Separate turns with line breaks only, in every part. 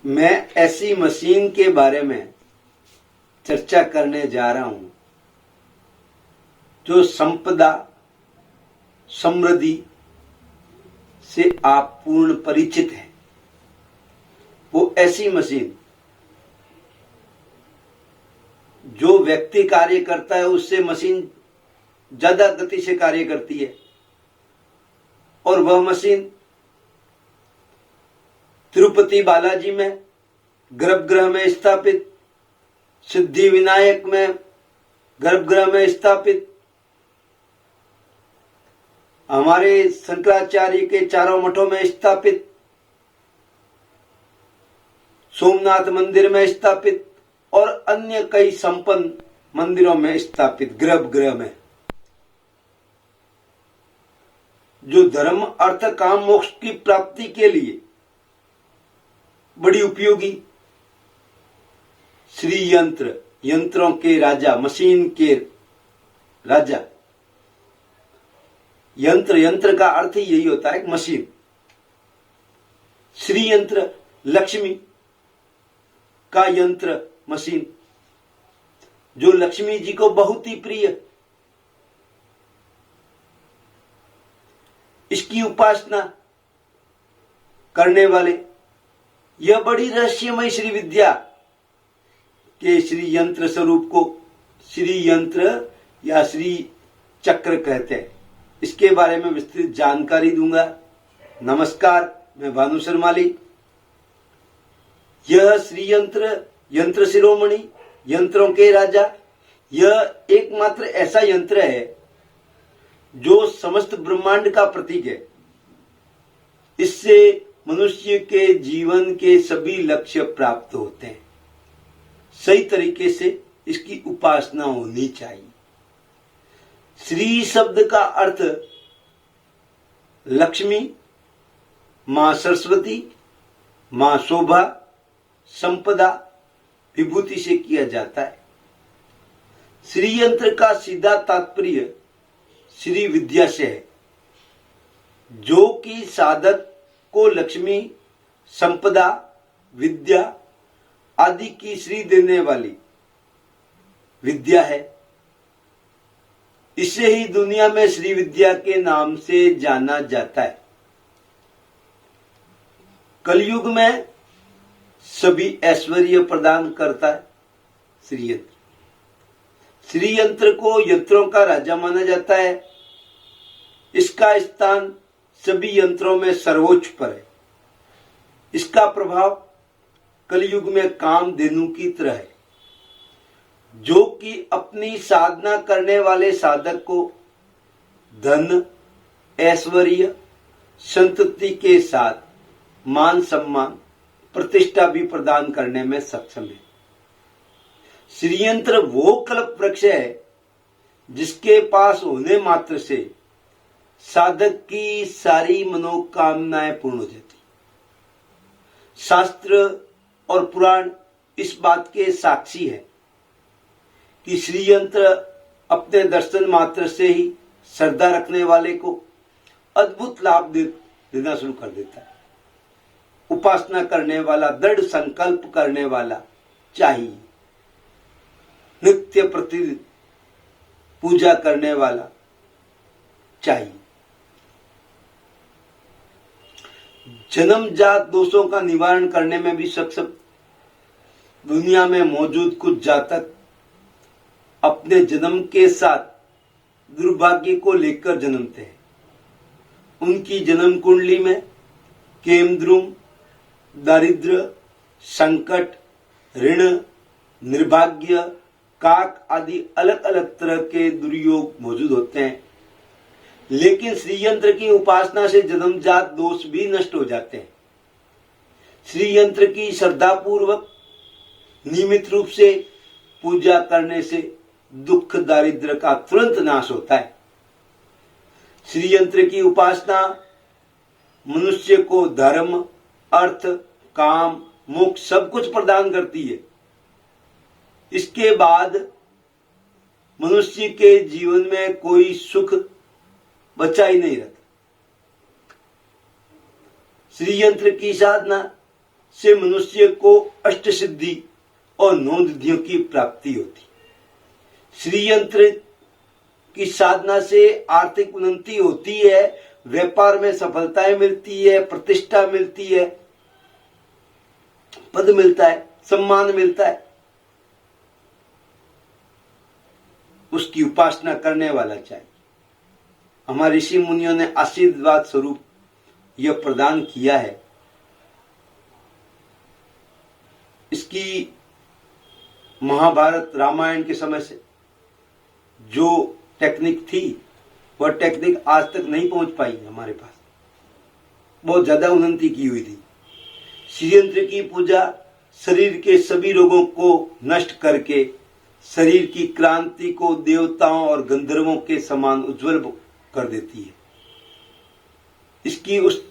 मैं ऐसी मशीन के बारे में चर्चा करने जा रहा हूं जो संपदा समृद्धि से आप पूर्ण परिचित हैं। वो ऐसी मशीन जो व्यक्ति कार्य करता है उससे मशीन ज्यादा गति से कार्य करती है, और वह मशीन तिरुपति बालाजी में गर्भगृह में स्थापित, सिद्धि विनायक में गर्भगृह में स्थापित, हमारे शंकराचार्य के चारों मठों में स्थापित, सोमनाथ मंदिर में स्थापित और अन्य कई संपन्न मंदिरों में स्थापित गर्भगृह में, जो धर्म अर्थ काम मोक्ष की प्राप्ति के लिए बड़ी उपयोगी श्री यंत्र, यंत्रों के राजा, मशीन के राजा। यंत्र का अर्थ ही यही होता है, मशीन। श्री यंत्र लक्ष्मी का यंत्र, मशीन, जो लक्ष्मी जी को बहुत ही प्रिय। इसकी उपासना करने वाले यह बड़ी रहस्यमय श्री विद्या के श्री यंत्र स्वरूप को श्री यंत्र या श्री चक्र कहते हैं। इसके बारे में विस्तृत जानकारी दूंगा। नमस्कार, मैं भानु शर्माली। यह श्री यंत्र, यंत्र शिरोमणि, यंत्रों के राजा, यह एकमात्र ऐसा यंत्र है जो समस्त ब्रह्मांड का प्रतीक है। इससे मनुष्य के जीवन के सभी लक्ष्य प्राप्त होते हैं। सही तरीके से इसकी उपासना होनी चाहिए। श्री शब्द का अर्थ लक्ष्मी, मां सरस्वती, मां शोभा, संपदा, विभूति से किया जाता है। श्री यंत्र का सीधा तात्पर्य श्री विद्या से है, जो कि साधक को लक्ष्मी, संपदा, विद्या आदि की श्री देने वाली विद्या है। इसे ही दुनिया में श्री विद्या के नाम से जाना जाता है। कलयुग में सभी ऐश्वर्य प्रदान करता है श्री यंत्र। श्री यंत्र को यंत्रों का राजा माना जाता है। इसका स्थान सभी यंत्रों में सर्वोच्च पर है। इसका प्रभाव कलयुग में कामधेनु की तरह है, जो कि अपनी साधना करने वाले साधक को धन, ऐश्वर्य, संतति के साथ मान सम्मान, प्रतिष्ठा भी प्रदान करने में सक्षम है। श्री यंत्र वो कल्प वृक्ष है जिसके पास होने मात्र से साधक की सारी मनोकामनाएं पूर्ण हो जाती। शास्त्र और पुराण इस बात के साक्षी है कि श्री यंत्र अपने दर्शन मात्र से ही श्रद्धा रखने वाले को अद्भुत लाभ देना शुरू कर देता है। उपासना करने वाला, दृढ़ संकल्प करने वाला चाहिए। नित्य प्रति पूजा करने वाला चाहिए। जन्मजात दोषों का निवारण करने में भी सक्षम दुनिया में मौजूद कुछ जातक अपने जन्म के साथ दुर्भाग्य को लेकर जन्मते हैं। उनकी जन्म कुंडली में केमद्रुम, दारिद्र्य, संकट, ऋण, निर्भाग्य, काक आदि अलग अलग तरह के दुर्योग मौजूद होते हैं। लेकिन श्री यंत्र की उपासना से जन्मजात दोष भी नष्ट हो जाते हैं। श्री यंत्र की श्रद्धापूर्वक नियमित रूप से पूजा करने से दुख, दारिद्र्य का तुरंत नाश होता है। श्री यंत्र की उपासना मनुष्य को धर्म, अर्थ, काम, मोक्ष सब कुछ प्रदान करती है। इसके बाद मनुष्य के जीवन में कोई सुख बचा ही नहीं रहता। श्री यंत्र की साधना से मनुष्य को अष्ट सिद्धि और 9 निधियों की प्राप्ति होती। श्री यंत्र की साधना से आर्थिक उन्नति होती है, व्यापार में सफलताएं मिलती है, प्रतिष्ठा मिलती है, पद मिलता है, सम्मान मिलता है। उसकी उपासना करने वाला चाहिए। हमारे ऋषि मुनियों ने आशीर्वाद स्वरूप यह प्रदान किया है। इसकी महाभारत रामायण के समय से जो टेक्निक थी वह टेक्निक आज तक नहीं पहुंच पाई हमारे पास, बहुत ज्यादा उन्नति की हुई थी। श्रीयंत्र की पूजा शरीर के सभी रोगों को नष्ट करके शरीर की क्रांति को देवताओं और गंधर्वों के समान उज्जवल कर देती है। इसकी उस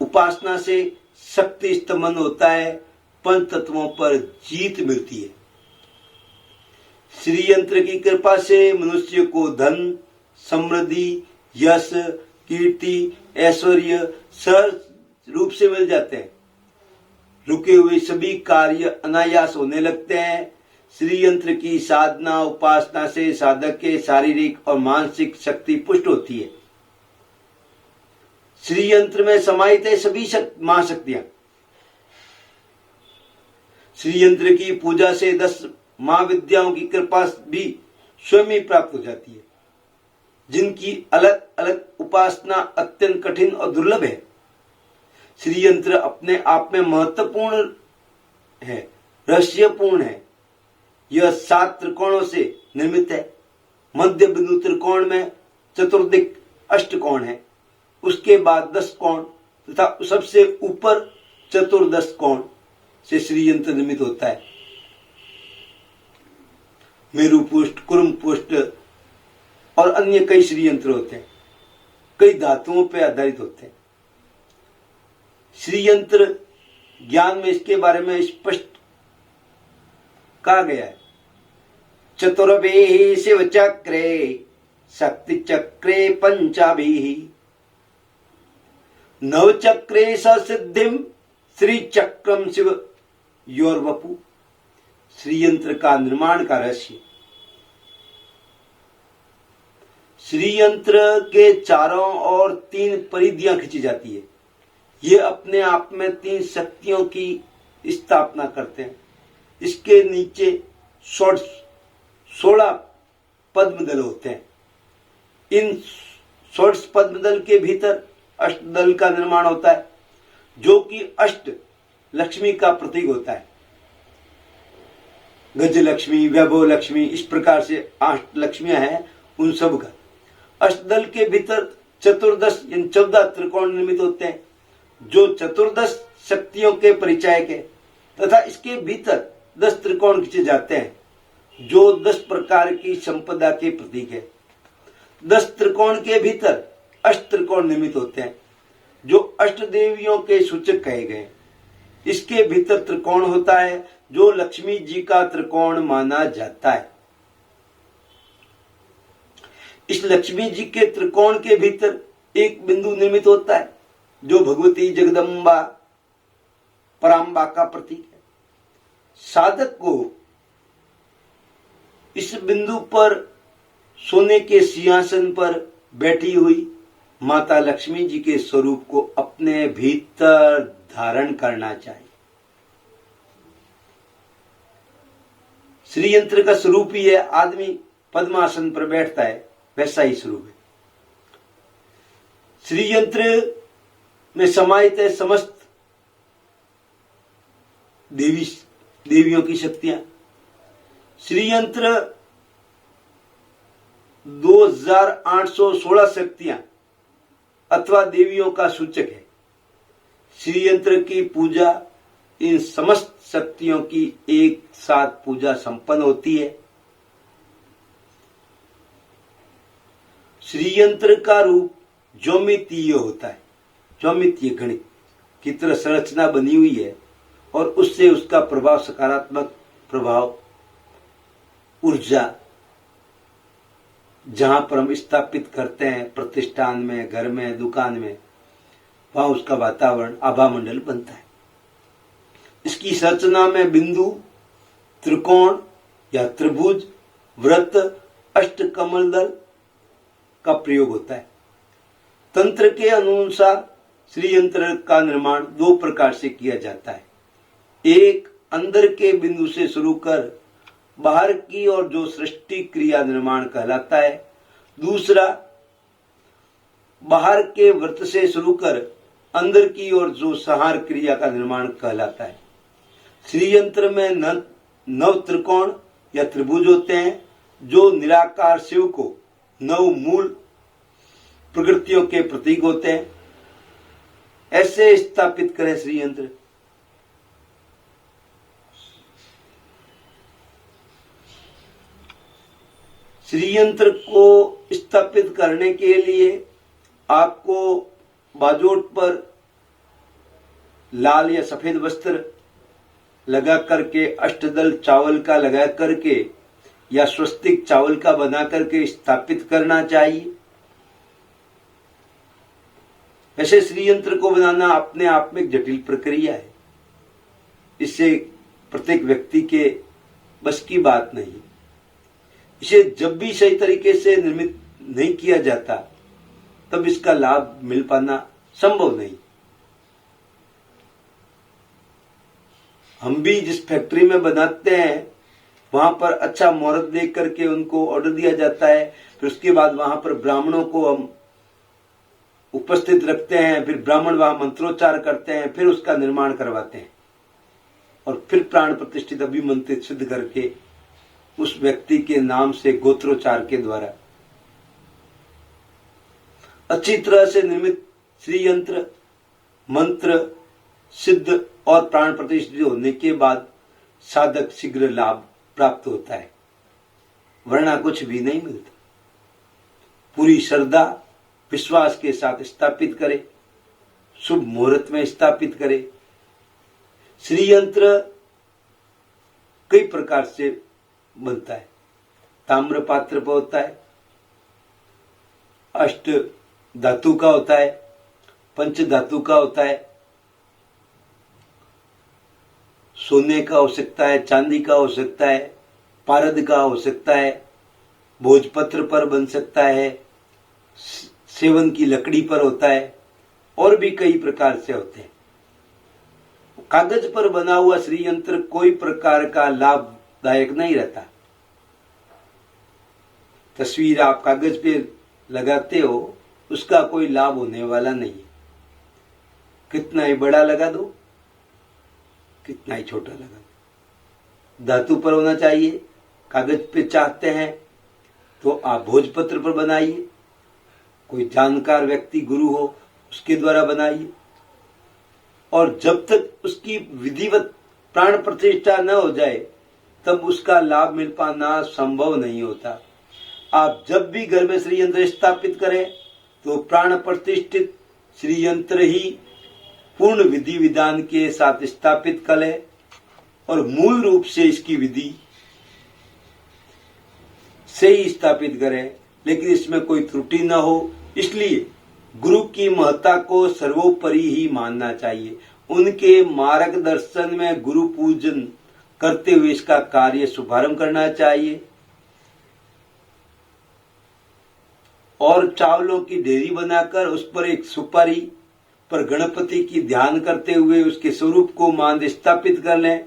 उपासना से शक्ति स्तमन होता है, पंच तत्वों पर जीत मिलती है। श्री यंत्र की कृपा से मनुष्य को धन, समृद्धि, यश, कीर्ति, ऐश्वर्य सहज रूप से मिल जाते हैं। रुके हुए सभी कार्य अनायास होने लगते हैं। श्री यंत्र की साधना उपासना से साधक के शारीरिक और मानसिक शक्ति पुष्ट होती है। श्री यंत्र में समाहित है सभी महाशक्तियां। श्री यंत्र की पूजा से 10 महाविद्याओं की कृपा भी स्वयं ही प्राप्त हो जाती है, जिनकी अलग अलग उपासना अत्यंत कठिन और दुर्लभ है। श्री यंत्र अपने आप में महत्वपूर्ण है, रहस्यपूर्ण है। यह 7 त्रिकोणों से निर्मित है। मध्य बिंदु त्रिकोण में चतुर्दिक अष्टकोण है, उसके बाद 10 कोण तथा सबसे ऊपर चतुर्दश कोण से श्री यंत्र निर्मित होता है। मेरु पुष्ट, कुर्म पुष्ट और अन्य कई श्री यंत्र होते हैं, कई धातुओं पर आधारित होते हैं। श्री यंत्र ज्ञान में इसके बारे में स्पष्ट कहा गया है। चतुर्भि शिव चक्रे शक्ति चक्रे पंचाभि नव चक्रे सिद्धिम श्री चक्रम शिव योर्वपु। श्री यंत्र का निर्माण का रहस्य। श्री यंत्र के चारों ओर 3 परिधियां खींची जाती है। ये अपने आप में 3 शक्तियों की स्थापना करते हैं। इसके नीचे 16 पद्मदल होते हैं। इन 16 पद्मदल के भीतर अष्टदल का निर्माण होता है, जो कि अष्ट लक्ष्मी का प्रतीक होता है। गज लक्ष्मी, वैभव लक्ष्मी, इस प्रकार से 8 लक्ष्मियां हैं उन सब का। अष्टदल के भीतर चतुर्दश इन 14 त्रिकोण निर्मित होते हैं, जो चतुर्दश शक्तियों के परिचायक है, तथा इसके भीतर 10 त्रिकोण खींचे जाते हैं, जो 10 प्रकार की संपदा के प्रतीक है। 10 त्रिकोण के भीतर अष्ट त्रिकोण निर्मित होते हैं, जो अष्ट देवियों के सूचक कहे गए। इसके भीतर त्रिकोण होता है, जो लक्ष्मी जी का त्रिकोण माना जाता है। इस लक्ष्मी जी के त्रिकोण के भीतर एक बिंदु निर्मित होता है, जो भगवती जगदम्बा पराम्बा का प्रतीक है। साधक को इस बिंदु पर सोने के सिंहासन पर बैठी हुई माता लक्ष्मी जी के स्वरूप को अपने भीतर धारण करना चाहिए। श्री यंत्र का स्वरूप ही है, आदमी पद्मासन पर बैठता है वैसा ही स्वरूप है। श्री यंत्र में समाहित है समस्त देवियों की शक्तियां। श्री यंत्र 2816 शक्तियां अथवा देवियों का सूचक है। श्री यंत्र की पूजा इन समस्त शक्तियों की एक साथ पूजा संपन्न होती है। श्री यंत्र का रूप ज्योमितीय होता है। ज्योमितीय गणित की तरह संरचना बनी हुई है और उससे उसका प्रभाव सकारात्मक प्रभाव ऊर्जा जहां पर हम स्थापित करते हैं, प्रतिष्ठान में, घर में, दुकान में, वहां उसका वातावरण आभा मंडल बनता है। इसकी संरचना में बिंदु, त्रिकोण या त्रिभुज, वृत्त, अष्टकमल दल का प्रयोग होता है। तंत्र के अनुसार श्री यंत्र का निर्माण दो प्रकार से किया जाता है। एक, अंदर के बिंदु से शुरू कर बाहर की ओर जो सृष्टि क्रिया निर्माण कहलाता है। दूसरा, बाहर के वृत्त से शुरू कर अंदर की ओर जो संहार क्रिया का निर्माण कहलाता है। श्री यंत्र में नव त्रिकोण या त्रिभुज होते हैं जो निराकार शिव को नव मूल प्रकृतियों के प्रतीक होते हैं। ऐसे स्थापित करें श्री यंत्र। श्री यंत्र को स्थापित करने के लिए आपको बाजोट पर लाल या सफेद वस्त्र लगा करके, अष्टदल चावल का लगा करके या स्वस्तिक चावल का बना करके स्थापित करना चाहिए। ऐसे श्री यंत्र को बनाना अपने आप में एक जटिल प्रक्रिया है। इससे प्रत्येक व्यक्ति के बस की बात नहीं। इसे जब भी सही तरीके से निर्मित नहीं किया जाता तब इसका लाभ मिल पाना संभव नहीं। हम भी जिस फैक्ट्री में बनाते हैं वहां पर अच्छा मुहूर्त देख करके उनको ऑर्डर दिया जाता है। फिर उसके बाद वहां पर ब्राह्मणों को हम उपस्थित रखते हैं। फिर ब्राह्मण वहां मंत्रोच्चार करते हैं, फिर उसका निर्माण करवाते हैं और फिर प्राण प्रतिष्ठित अभिमंत्रित सिद्ध करके उस व्यक्ति के नाम से गोत्रोच्चार के द्वारा अच्छी तरह से निर्मित श्री यंत्र मंत्र सिद्ध और प्राण प्रतिष्ठित होने के बाद साधक शीघ्र लाभ प्राप्त होता है, वरना कुछ भी नहीं मिलता। पूरी श्रद्धा विश्वास के साथ स्थापित करे, शुभ मुहूर्त में स्थापित करे। श्री यंत्र कई प्रकार से बनता है। ताम्र पात्र पर होता है, अष्ट धातु का होता है, पंच धातु का होता है, सोने का हो सकता है, चांदी का हो सकता है, पारद का हो सकता है, भोजपत्र पर बन सकता है, सेवन की लकड़ी पर होता है और भी कई प्रकार से होते हैं। कागज पर बना हुआ श्री यंत्र कोई प्रकार का लाभदायक नहीं रहता। तस्वीर आप कागज पे लगाते हो, उसका कोई लाभ होने वाला नहीं है। कितना ही बड़ा लगा दो, कितना ही छोटा लगा दो, धातु पर होना चाहिए। कागज पे चाहते हैं तो आप भोजपत्र पर बनाइए, कोई जानकार व्यक्ति गुरु हो उसके द्वारा बनाइए। और जब तक उसकी विधिवत प्राण प्रतिष्ठा न हो जाए तब उसका लाभ मिल पाना संभव नहीं होता। आप जब भी घर में श्री यंत्र स्थापित करें तो प्राण प्रतिष्ठित श्री यंत्र ही पूर्ण विधि विधान के साथ स्थापित करें और मूल रूप से इसकी विधि से ही स्थापित करें, लेकिन इसमें कोई त्रुटि न हो। इसलिए गुरु की महत्ता को सर्वोपरि ही मानना चाहिए। उनके मार्गदर्शन में गुरु पूजन करते हुए इसका कार्य शुभारंभ करना चाहिए। और चावलों की ढेरी बनाकर उस पर एक सुपारी पर गणपति की ध्यान करते हुए उसके स्वरूप को मान स्थापित कर लें।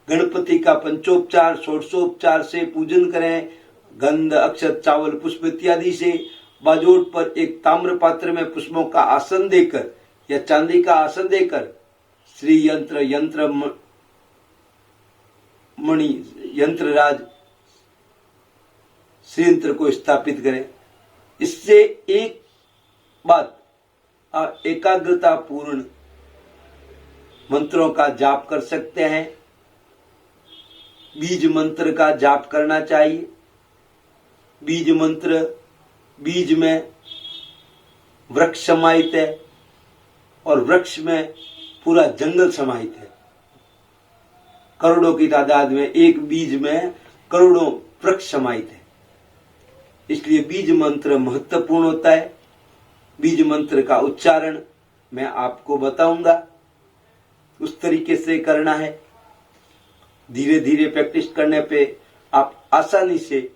गणपति का पंचोपचार षोडशोपचार से पूजन करें। गंध, अक्षत, चावल, पुष्प इत्यादि से बाजोट पर एक ताम्र पात्र में पुष्पों का आसन देकर या चांदी का आसन देकर श्री यंत्र, यंत्र मणि, यंत्रराज श्री यंत्र को स्थापित करें। इससे एक बात, एकाग्रता पूर्ण मंत्रों का जाप कर सकते हैं। बीज मंत्र का जाप करना चाहिए। बीज मंत्र, बीज में वृक्ष समाहित है और वृक्ष में पूरा जंगल समाहित है। करोड़ों की तादाद में एक बीज में करोड़ों वृक्ष समाहित है। इसलिए बीज मंत्र महत्वपूर्ण होता है। बीज मंत्र का उच्चारण मैं आपको बताऊंगा, उस तरीके से करना है। धीरे धीरे प्रैक्टिस करने पे आप आसानी से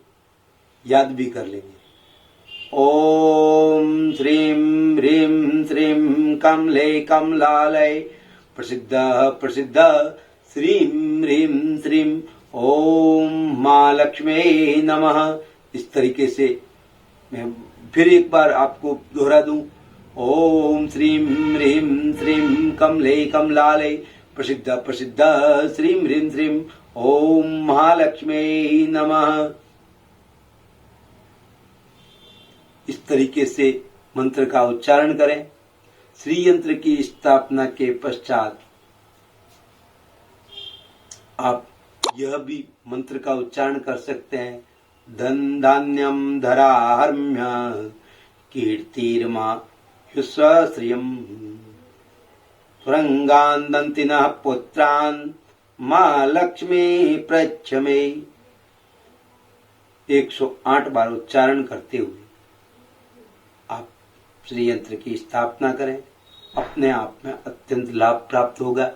याद भी कर लेंगे। ओम श्रीम ह्रीम श्रीम कमले कमलालय प्रसिद्ध प्रसिद्ध श्रीम ह्रीम श्रीम ओम माँ लक्ष्मी नमः। इस तरीके से मैं फिर एक बार आपको दोहरा दूं। ओम श्रीम ह्रीम श्रीम कमले कमलालय प्रसिद्ध प्रसिद्ध श्रीम ह्रीम श्रीम ओम महालक्ष्मी नमः। इस तरीके से मंत्र का उच्चारण करें। श्री यंत्र की स्थापना के पश्चात आप यह भी मंत्र का उच्चारण कर सकते हैं। धन धान्यम धराहर्म्य कीर्तिर्मा श्रियम तुरंगान दंतिनः पुत्रान माँ लक्ष्मी प्रच्छमे। 108 बार उच्चारण करते हुए आप श्री यंत्र की स्थापना करें। अपने आप में अत्यंत लाभ प्राप्त होगा।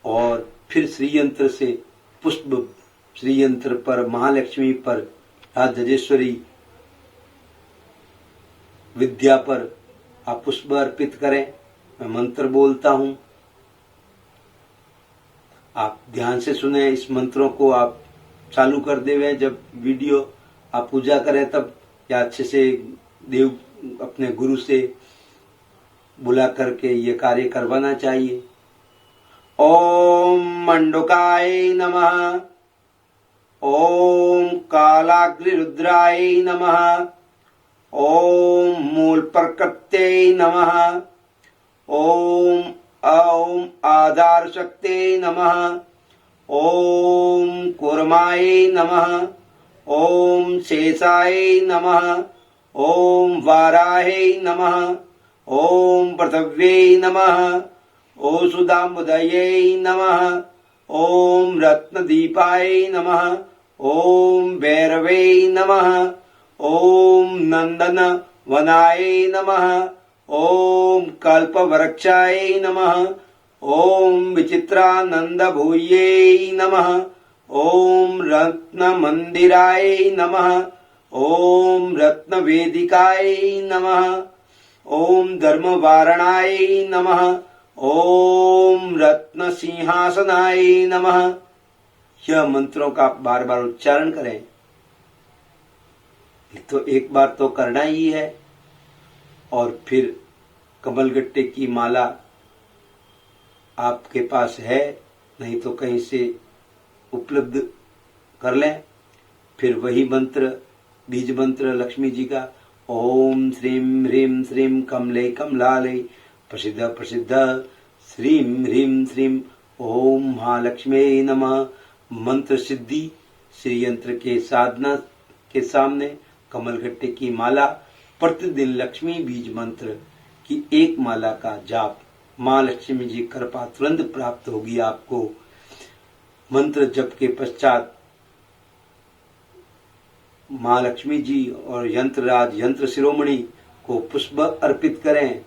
और फिर श्री यंत्र से पुष्प श्री यंत्र पर महालक्ष्मी पर राजराजेश्वरी विद्या पर आप पुष्प अर्पित करें। मैं मंत्र बोलता हूं, आप ध्यान से सुने। इस मंत्रों को आप चालू कर देवे जब वीडियो आप पूजा करें तब, या अच्छे से देव अपने गुरु से बुला करके ये कार्य करवाना चाहिए। ओम मंडुकाय नमः। ओम कालाग्निरुद्राय नमः। ओम मूलप्रकृत्यै नमः। ओम ओम आधार शक्त्यै नमः। ओम कूर्माय नमः। ओम शेषाय नमः। ओम वाराहे नमः। ओम पृथिव्यै नमः। ओषुधाम्बुदये नमः। ओम रत्नदीपाय नमः। ओम भैरवे नमः। ओम नंदन वनाय नमः। ओम कल्पवृक्षाय नमः। ओम विचित्रानंद भूये नमः। ओम रत्न मंदिराय नमः। ओम रत्न वेदिकाय नमः। ओम धर्म वारणाय नमः। ओम रत्न सिंहासनाय नमः। यह मंत्रों का बार बार उच्चारण करें। तो एक बार तो करना ही है। और फिर कमलगट्टे की माला आपके पास है, नहीं तो कहीं से उपलब्ध कर लें। फिर वही मंत्र, बीज मंत्र लक्ष्मी जी का, ओम श्रीम ह्रीम श्रीम कमले कमलालय प्रसिद्ध प्रसिद्ध श्रीम ह्रीम श्रीम ओम महालक्ष्मी नमः। मंत्र सिद्धि श्री यंत्र के साधना के सामने कमलगट्टे की माला, प्रतिदिन लक्ष्मी बीज मंत्र की एक माला का जाप, माँ लक्ष्मी जी कृपा तुरंत प्राप्त होगी आपको। मंत्र जप के पश्चात माँ लक्ष्मी जी और यंत्रराज यंत्र शिरोमणि को पुष्प अर्पित करें।